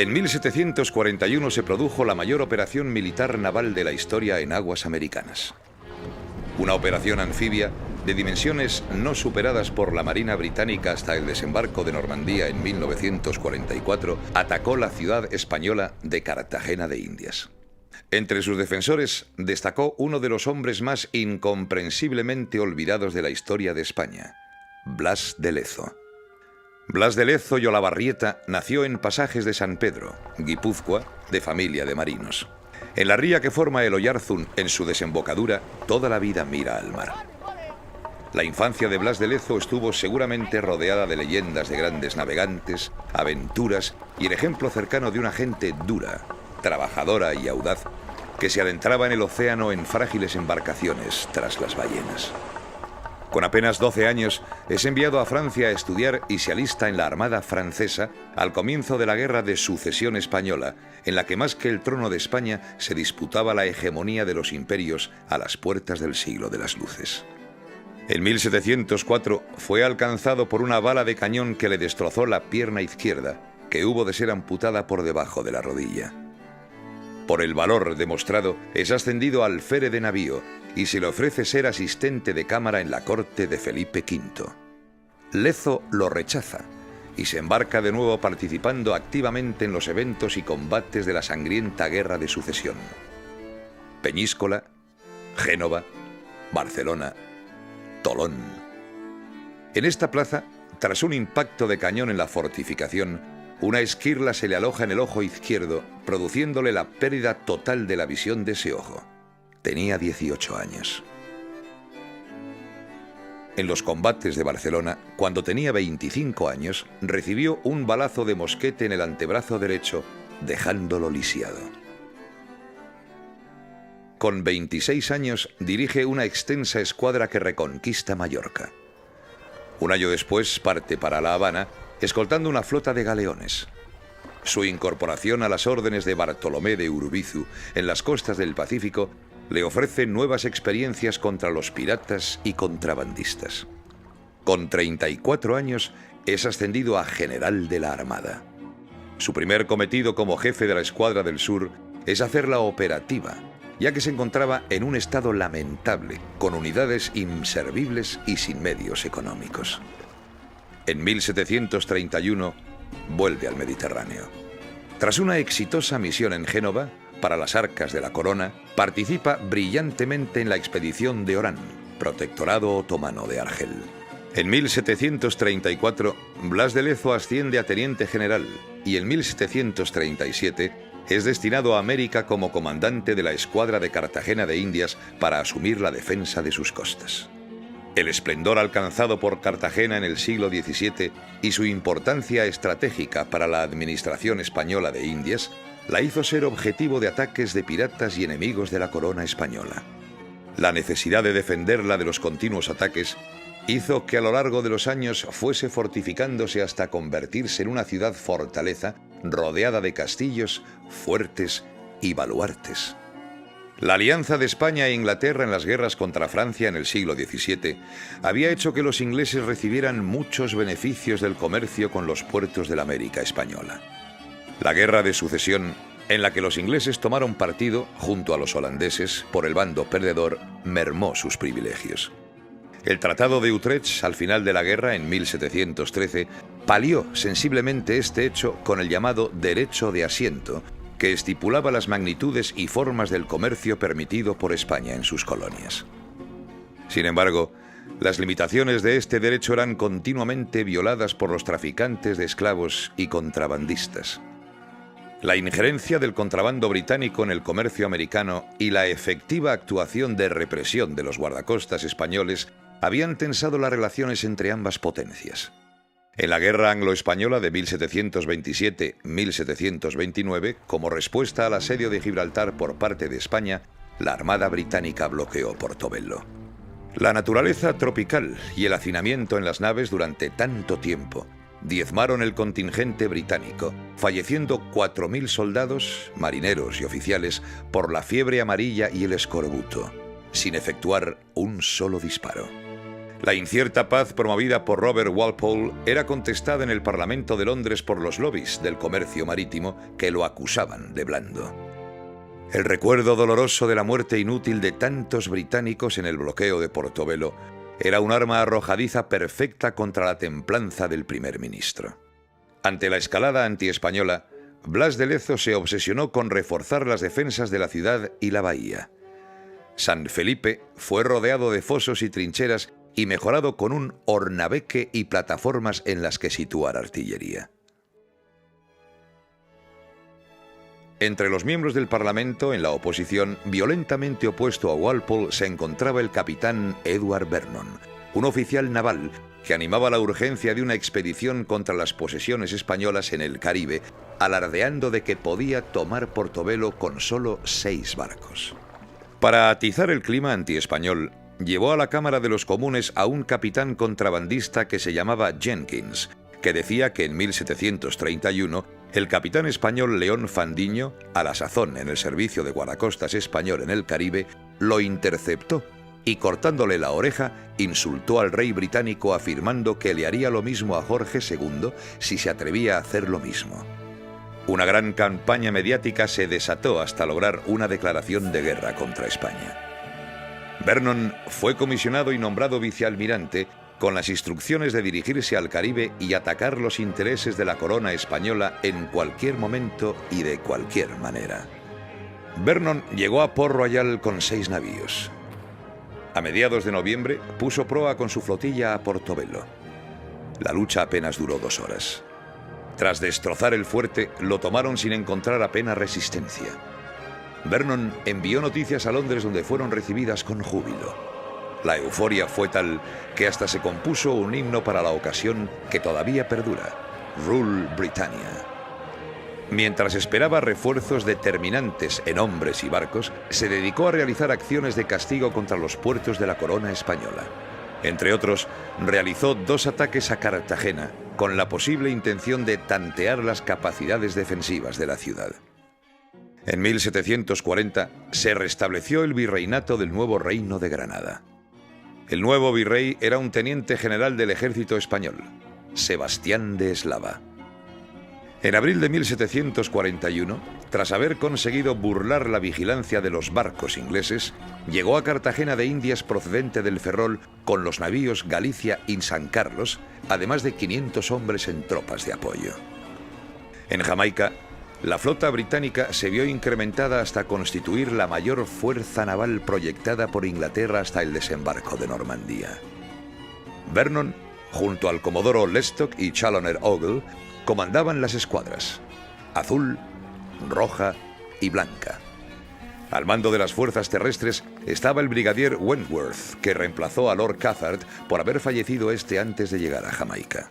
En 1741 se produjo la mayor operación militar naval de la historia en aguas americanas. Una operación anfibia de dimensiones no superadas por la Marina británica hasta el desembarco de Normandía en 1944 atacó la ciudad española de Cartagena de Indias. Entre sus defensores destacó uno de los hombres más incomprensiblemente olvidados de la historia de España, Blas de Lezo. Blas de Lezo y Olavarrieta nació en Pasajes de San Pedro, Guipúzcoa, de familia de marinos. En la ría que forma el Oyarzún, en su desembocadura, toda la vida mira al mar. La infancia de Blas de Lezo estuvo seguramente rodeada de leyendas de grandes navegantes, aventuras y el ejemplo cercano de una gente dura, trabajadora y audaz, que se adentraba en el océano en frágiles embarcaciones tras las ballenas. Con apenas 12 años, es enviado a Francia a estudiar y se alista en la Armada francesa al comienzo de la Guerra de Sucesión Española, en la que más que el trono de España se disputaba la hegemonía de los imperios a las puertas del siglo de las luces. En 1704 fue alcanzado por una bala de cañón que le destrozó la pierna izquierda, que hubo de ser amputada por debajo de la rodilla. Por el valor demostrado, es ascendido al alférez de navío y se le ofrece ser asistente de cámara en la corte de Felipe V. Lezo lo rechaza y se embarca de nuevo participando activamente en los eventos y combates de la sangrienta Guerra de Sucesión. Peñíscola, Génova, Barcelona, Tolón. En esta plaza, tras un impacto de cañón en la fortificación, una esquirla se le aloja en el ojo izquierdo, produciéndole la pérdida total de la visión de ese ojo. Tenía 18 años. En los combates de Barcelona, cuando tenía 25 años, recibió un balazo de mosquete en el antebrazo derecho, dejándolo lisiado. Con 26 años dirige una extensa escuadra que reconquista Mallorca. Un año después parte para La Habana, escoltando una flota de galeones. Su incorporación a las órdenes de Bartolomé de Urubizu en las costas del Pacífico le ofrece nuevas experiencias contra los piratas y contrabandistas. Con 34 años es ascendido a general de la Armada. Su primer cometido como jefe de la Escuadra del Sur es hacerla operativa, ya que se encontraba en un estado lamentable, con unidades inservibles y sin medios económicos. En 1731 vuelve al Mediterráneo. Tras una exitosa misión en Génova, para las arcas de la corona, participa brillantemente en la expedición de Orán, protectorado otomano de Argel. En 1734, Blas de Lezo asciende a teniente general y en 1737 es destinado a América como comandante de la escuadra de Cartagena de Indias para asumir la defensa de sus costas. El esplendor alcanzado por Cartagena en el siglo XVII y su importancia estratégica para la administración española de Indias la hizo ser objetivo de ataques de piratas y enemigos de la corona española. La necesidad de defenderla de los continuos ataques hizo que a lo largo de los años fuese fortificándose hasta convertirse en una ciudad fortaleza rodeada de castillos, fuertes y baluartes. La alianza de España e Inglaterra en las guerras contra Francia en el siglo XVII había hecho que los ingleses recibieran muchos beneficios del comercio con los puertos de la América española. La Guerra de Sucesión, en la que los ingleses tomaron partido, junto a los holandeses, por el bando perdedor, mermó sus privilegios. El Tratado de Utrecht, al final de la guerra, en 1713, palió sensiblemente este hecho con el llamado derecho de asiento, que estipulaba las magnitudes y formas del comercio permitido por España en sus colonias. Sin embargo, las limitaciones de este derecho eran continuamente violadas por los traficantes de esclavos y contrabandistas. La injerencia del contrabando británico en el comercio americano y la efectiva actuación de represión de los guardacostas españoles habían tensado las relaciones entre ambas potencias. En la Guerra Anglo-Española de 1727-1729, como respuesta al asedio de Gibraltar por parte de España, la Armada británica bloqueó Portobelo. La naturaleza tropical y el hacinamiento en las naves durante tanto tiempo diezmaron el contingente británico, falleciendo 4.000 soldados, marineros y oficiales por la fiebre amarilla y el escorbuto, sin efectuar un solo disparo. La incierta paz promovida por Robert Walpole era contestada en el Parlamento de Londres por los lobbies del comercio marítimo que lo acusaban de blando. El recuerdo doloroso de la muerte inútil de tantos británicos en el bloqueo de Portobelo era un arma arrojadiza perfecta contra la templanza del primer ministro. Ante la escalada antiespañola, Blas de Lezo se obsesionó con reforzar las defensas de la ciudad y la bahía. San Felipe fue rodeado de fosos y trincheras y mejorado con un hornabeque y plataformas en las que situar artillería. Entre los miembros del Parlamento, en la oposición, violentamente opuesto a Walpole, se encontraba el capitán Edward Vernon, un oficial naval que animaba la urgencia de una expedición contra las posesiones españolas en el Caribe, alardeando de que podía tomar Portobelo con solo 6 barcos. Para atizar el clima antiespañol, llevó a la Cámara de los Comunes a un capitán contrabandista que se llamaba Jenkins, que decía que en 1731 el capitán español León Fandiño, a la sazón en el servicio de guardacostas español en el Caribe, lo interceptó y, cortándole la oreja, insultó al rey británico afirmando que le haría lo mismo a Jorge II si se atrevía a hacer lo mismo. Una gran campaña mediática se desató hasta lograr una declaración de guerra contra España. Vernon fue comisionado y nombrado vicealmirante con las instrucciones de dirigirse al Caribe y atacar los intereses de la corona española en cualquier momento y de cualquier manera. Vernon llegó a Port Royal con 6 navíos. A mediados de noviembre puso proa con su flotilla a Portobelo. La lucha apenas duró 2 horas. Tras destrozar el fuerte, lo tomaron sin encontrar apenas resistencia. Vernon envió noticias a Londres, donde fueron recibidas con júbilo. La euforia fue tal que hasta se compuso un himno para la ocasión que todavía perdura: Rule Britannia. Mientras esperaba refuerzos determinantes en hombres y barcos, se dedicó a realizar acciones de castigo contra los puertos de la corona española. Entre otros, realizó 2 ataques a Cartagena, con la posible intención de tantear las capacidades defensivas de la ciudad. En 1740 se restableció el virreinato del nuevo Reino de Granada. El nuevo virrey era un teniente general del ejército español, Sebastián de Eslava. En abril de 1741, tras haber conseguido burlar la vigilancia de los barcos ingleses, llegó a Cartagena de Indias procedente del Ferrol con los navíos Galicia y San Carlos, además de 500 hombres en tropas de apoyo. En Jamaica, la flota británica se vio incrementada hasta constituir la mayor fuerza naval proyectada por Inglaterra hasta el desembarco de Normandía. Vernon, junto al comodoro Lestock y Challoner Ogle, comandaban las escuadras: azul, roja y blanca. Al mando de las fuerzas terrestres estaba el brigadier Wentworth, que reemplazó a Lord Cathcart por haber fallecido antes de llegar a Jamaica.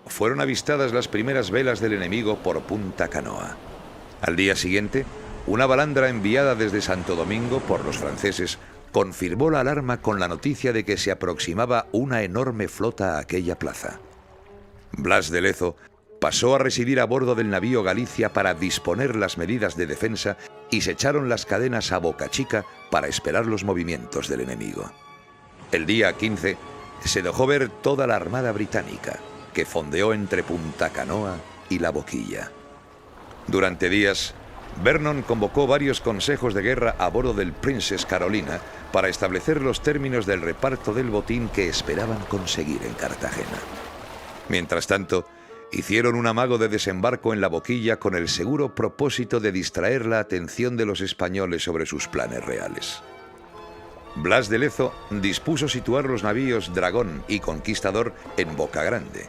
Fueron avistadas las primeras velas del enemigo por Punta Canoa. Al día siguiente, una balandra enviada desde Santo Domingo por los franceses confirmó la alarma con la noticia de que se aproximaba una enorme flota a aquella plaza. Blas de Lezo pasó a residir a bordo del navío Galicia para disponer las medidas de defensa y se echaron las cadenas a Boca Chica para esperar los movimientos del enemigo. El día 15 se dejó ver toda la armada británica, que fondeó entre Punta Canoa y La Boquilla. Durante días, Vernon convocó varios consejos de guerra a bordo del Princess Carolina para establecer los términos del reparto del botín que esperaban conseguir en Cartagena. Mientras tanto, hicieron un amago de desembarco en La Boquilla con el seguro propósito de distraer la atención de los españoles sobre sus planes reales. Blas de Lezo dispuso situar los navíos Dragón y Conquistador en Boca Grande.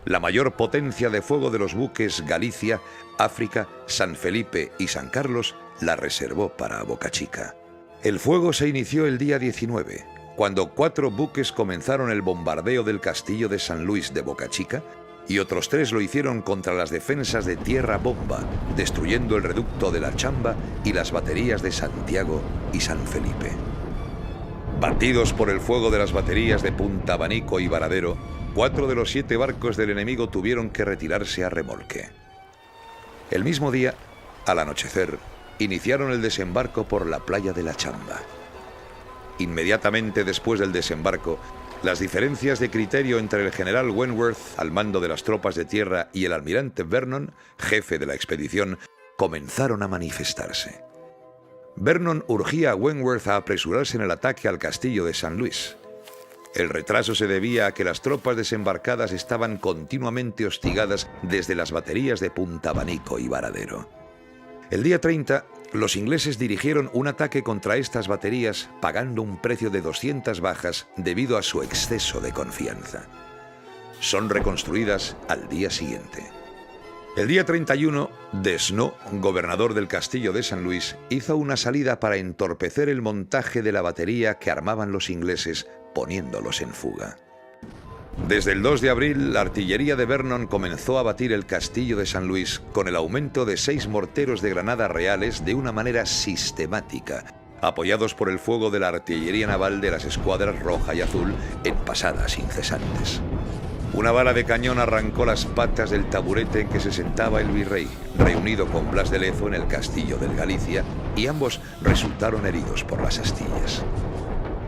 La mayor potencia de fuego de los buques Galicia, África, San Felipe y San Carlos la reservó para Boca Chica. El fuego se inició el día 19, cuando 4 buques comenzaron el bombardeo del castillo de San Luis de Boca Chica y otros 3 lo hicieron contra las defensas de Tierra Bomba, destruyendo el reducto de la Chamba y las baterías de Santiago y San Felipe. Batidos por el fuego de las baterías de Punta Abanico y Varadero, 4 de los 7 barcos del enemigo tuvieron que retirarse a remolque. El mismo día, al anochecer, iniciaron el desembarco por la playa de la Chamba. Inmediatamente después del desembarco, Las diferencias de criterio entre el general Wentworth, al mando de las tropas de tierra, y el almirante Vernon, jefe de la expedición, comenzaron a manifestarse. Vernon urgía a Wentworth a apresurarse en el ataque al castillo de San Luis. El retraso se debía a que las tropas desembarcadas estaban continuamente hostigadas desde las baterías de Punta Abanico y Varadero. El día 30, los ingleses dirigieron un ataque contra estas baterías, pagando un precio de 200 bajas debido a su exceso de confianza. Son reconstruidas al día siguiente. El día 31, Desnos, gobernador del castillo de San Luis, hizo una salida para entorpecer el montaje de la batería que armaban los ingleses, poniéndolos en fuga. Desde el 2 de abril, la artillería de Vernon comenzó a batir el castillo de San Luis con el aumento de 6 morteros de granada reales de una manera sistemática, apoyados por el fuego de la artillería naval de las escuadras roja y azul en pasadas incesantes. Una bala de cañón arrancó las patas del taburete en que se sentaba el virrey, reunido con Blas de Lezo en el castillo del Galicia, y ambos resultaron heridos por las astillas.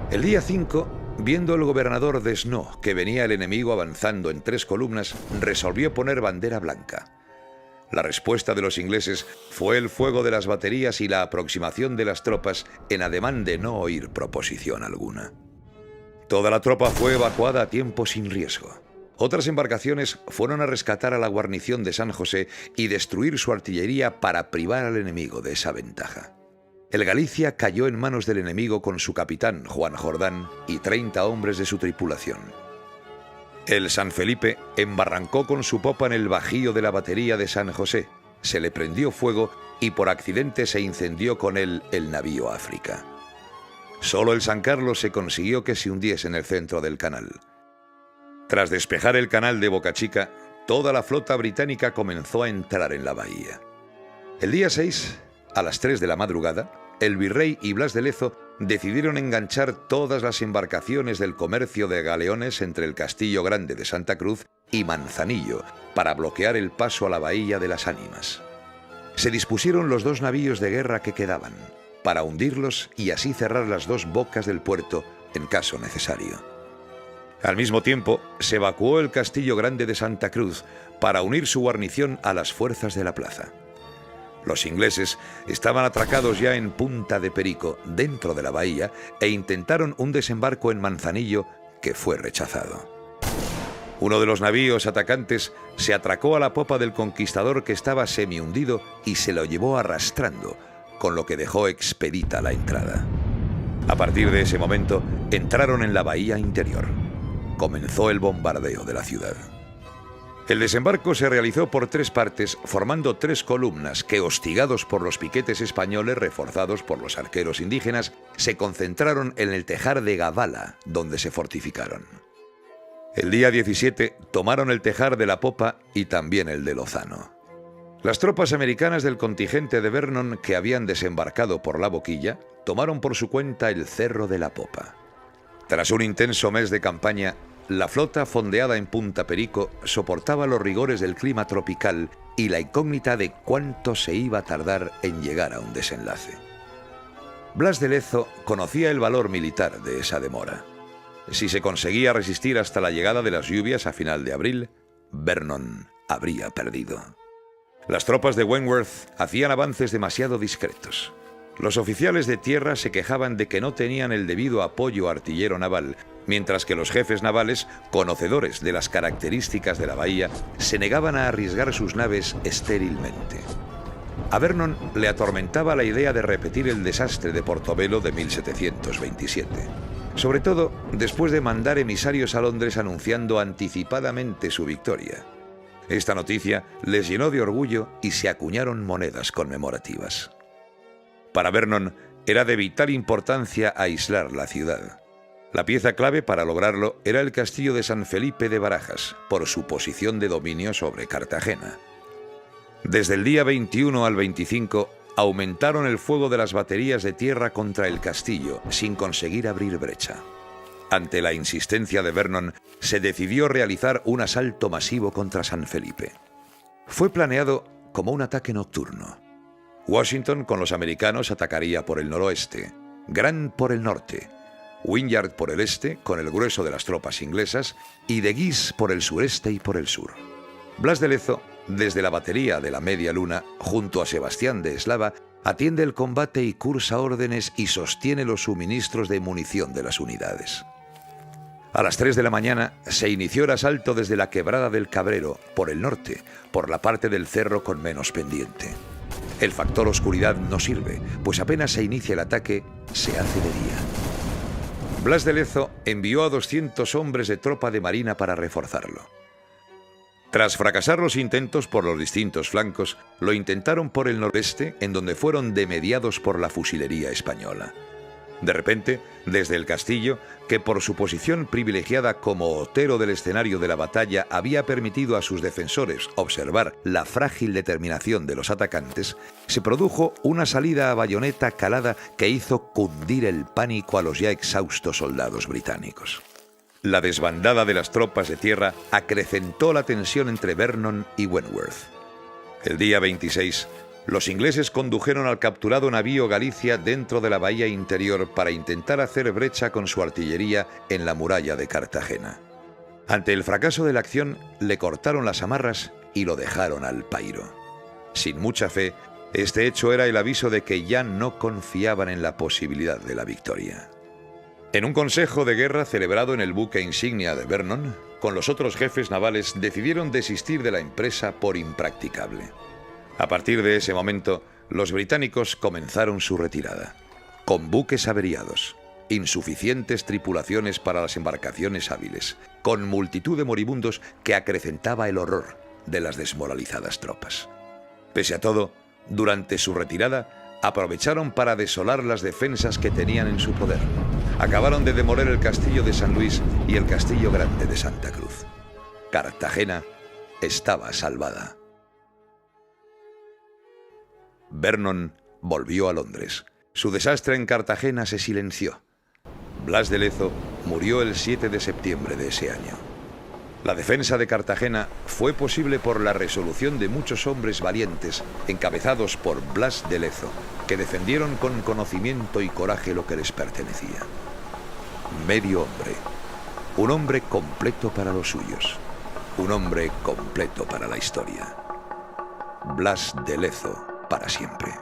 El día 5, viendo el gobernador Desnos que venía el enemigo avanzando en 3 columnas, resolvió poner bandera blanca. La respuesta de los ingleses fue el fuego de las baterías y la aproximación de las tropas en ademán de no oír proposición alguna. Toda la tropa fue evacuada a tiempo sin riesgo. Otras embarcaciones fueron a rescatar a la guarnición de San José y destruir su artillería para privar al enemigo de esa ventaja. El Galicia cayó en manos del enemigo con su capitán, Juan Jordán, y 30 hombres de su tripulación. El San Felipe embarrancó con su popa en el bajío de la batería de San José, se le prendió fuego y por accidente se incendió con él el navío África. Solo el San Carlos se consiguió que se hundiese en el centro del canal. Tras despejar el canal de Boca Chica, toda la flota británica comenzó a entrar en la bahía. El día 6, a las 3 de la madrugada, el virrey y Blas de Lezo decidieron enganchar todas las embarcaciones del comercio de galeones entre el Castillo Grande de Santa Cruz y Manzanillo para bloquear el paso a la Bahía de las Ánimas. Se dispusieron los 2 navíos de guerra que quedaban, para hundirlos y así cerrar las 2 bocas del puerto en caso necesario. Al mismo tiempo, se evacuó el Castillo Grande de Santa Cruz para unir su guarnición a las fuerzas de la plaza. Los ingleses estaban atracados ya en Punta de Perico, dentro de la bahía, e intentaron un desembarco en Manzanillo que fue rechazado. Uno de los navíos atacantes se atracó a la popa del conquistador que estaba semi-hundido y se lo llevó arrastrando, con lo que dejó expedita la entrada. A partir de ese momento, entraron en la bahía interior. Comenzó el bombardeo de la ciudad. El desembarco se realizó por 3 partes, formando 3 columnas que, hostigados por los piquetes españoles reforzados por los arqueros indígenas, se concentraron en el tejar de Gavala, donde se fortificaron. El día 17 tomaron el tejar de la popa y también el de Lozano. Las tropas americanas del contingente de Vernon, que habían desembarcado por la boquilla, tomaron por su cuenta el cerro de la popa. Tras un intenso mes de campaña, la flota fondeada en Punta Perico soportaba los rigores del clima tropical y la incógnita de cuánto se iba a tardar en llegar a un desenlace. Blas de Lezo conocía el valor militar de esa demora. Si se conseguía resistir hasta la llegada de las lluvias a final de abril, Vernon habría perdido. Las tropas de Wentworth hacían avances demasiado discretos. Los oficiales de tierra se quejaban de que no tenían el debido apoyo artillero naval, mientras que los jefes navales, conocedores de las características de la bahía, se negaban a arriesgar sus naves estérilmente. A Vernon le atormentaba la idea de repetir el desastre de Portobelo de 1727, sobre todo después de mandar emisarios a Londres anunciando anticipadamente su victoria. Esta noticia les llenó de orgullo y se acuñaron monedas conmemorativas. Para Vernon era de vital importancia aislar la ciudad. La pieza clave para lograrlo era el castillo de San Felipe de Barajas, por su posición de dominio sobre Cartagena. Desde el día 21 al 25 aumentaron el fuego de las baterías de tierra contra el castillo, sin conseguir abrir brecha. Ante la insistencia de Vernon, se decidió realizar un asalto masivo contra San Felipe. Fue planeado como un ataque nocturno. Washington con los americanos atacaría por el noroeste, Grant por el norte, Wynyard por el este, con el grueso de las tropas inglesas, y de Guise por el sureste y por el sur. Blas de Lezo, desde la batería de la Media Luna, junto a Sebastián de Eslava, atiende el combate y cursa órdenes y sostiene los suministros de munición de las unidades. A las 3 de la mañana se inició el asalto desde la Quebrada del Cabrero, por el norte, por la parte del cerro con menos pendiente. El factor oscuridad no sirve, pues apenas se inicia el ataque, se hace de día. Blas de Lezo envió a 200 hombres de tropa de marina para reforzarlo. Tras fracasar los intentos por los distintos flancos, lo intentaron por el noreste, en donde fueron demediados por la fusilería española. De repente, desde el castillo, que por su posición privilegiada como otero del escenario de la batalla había permitido a sus defensores observar la frágil determinación de los atacantes, se produjo una salida a bayoneta calada que hizo cundir el pánico a los ya exhaustos soldados británicos. La desbandada de las tropas de tierra acrecentó la tensión entre Vernon y Wentworth. El día 26, los ingleses condujeron al capturado navío Galicia dentro de la bahía interior para intentar hacer brecha con su artillería en la muralla de Cartagena. Ante el fracaso de la acción, le cortaron las amarras y lo dejaron al pairo. Sin mucha fe, este hecho era el aviso de que ya no confiaban en la posibilidad de la victoria. En un consejo de guerra celebrado en el buque insignia de Vernon, con los otros jefes navales decidieron desistir de la empresa por impracticable. A partir de ese momento, los británicos comenzaron su retirada, con buques averiados, insuficientes tripulaciones para las embarcaciones hábiles, con multitud de moribundos que acrecentaba el horror de las desmoralizadas tropas. Pese a todo, durante su retirada, aprovecharon para desolar las defensas que tenían en su poder. Acabaron de demoler el castillo de San Luis y el castillo grande de Santa Cruz. Cartagena estaba salvada. Vernon volvió a Londres. Su desastre en Cartagena se silenció. Blas de Lezo murió el 7 de septiembre de ese año. La defensa de Cartagena fue posible por la resolución de muchos hombres valientes, encabezados por Blas de Lezo, que defendieron con conocimiento y coraje lo que les pertenecía. Medio hombre, un hombre completo para los suyos, un hombre completo para la historia. Blas de Lezo para siempre.